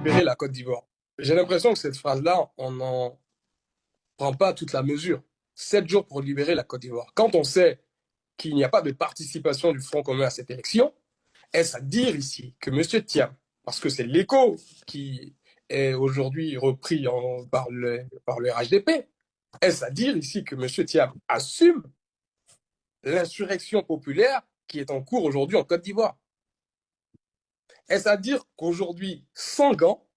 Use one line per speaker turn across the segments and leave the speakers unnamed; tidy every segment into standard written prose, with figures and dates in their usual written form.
libérer la Côte d'Ivoire. J'ai l'impression que cette phrase-là, on n'en prend pas toute la mesure. 7 jours pour libérer la Côte d'Ivoire. Quand on sait qu'il n'y a pas de participation du Front commun à cette élection, est-ce à dire ici que M. Thiam, parce que c'est l'écho qui est aujourd'hui repris par le RHDP, est-ce à dire ici que M. Thiam assume l'insurrection populaire qui est en cours aujourd'hui en Côte d'Ivoire? Est-ce à dire qu'aujourd'hui, sans gants,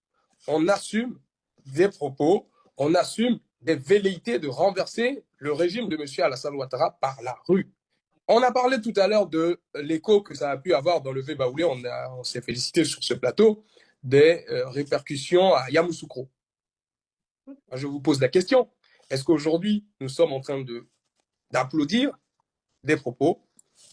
on assume des propos, on assume des velléités de renverser le régime de M. Alassane Ouattara par la rue? On a parlé tout à l'heure de l'écho que ça a pu avoir dans le Baoulé. On s'est félicité sur ce plateau des répercussions à Yamoussoukro. Je vous pose la question. Est-ce qu'aujourd'hui, nous sommes en train d'applaudir des propos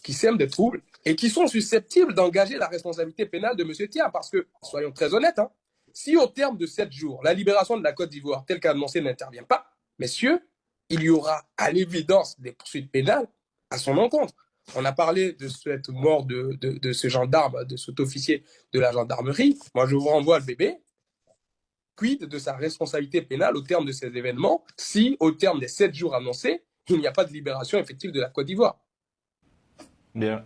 qui sèment des troubles et qui sont susceptibles d'engager la responsabilité pénale de M. Thiam? Parce que, soyons très honnêtes, hein, si au terme de 7 jours, la libération de la Côte d'Ivoire, telle qu'annoncée, n'intervient pas, messieurs, il y aura à l'évidence des poursuites pénales à son encontre. On a parlé de cette mort de ce gendarme, de cet officier de la gendarmerie. Moi, je vous renvoie le bébé. Quid de sa responsabilité pénale au terme de ces événements si, au terme des 7 jours annoncés, il n'y a pas de libération effective de la Côte d'Ivoire?
Bien,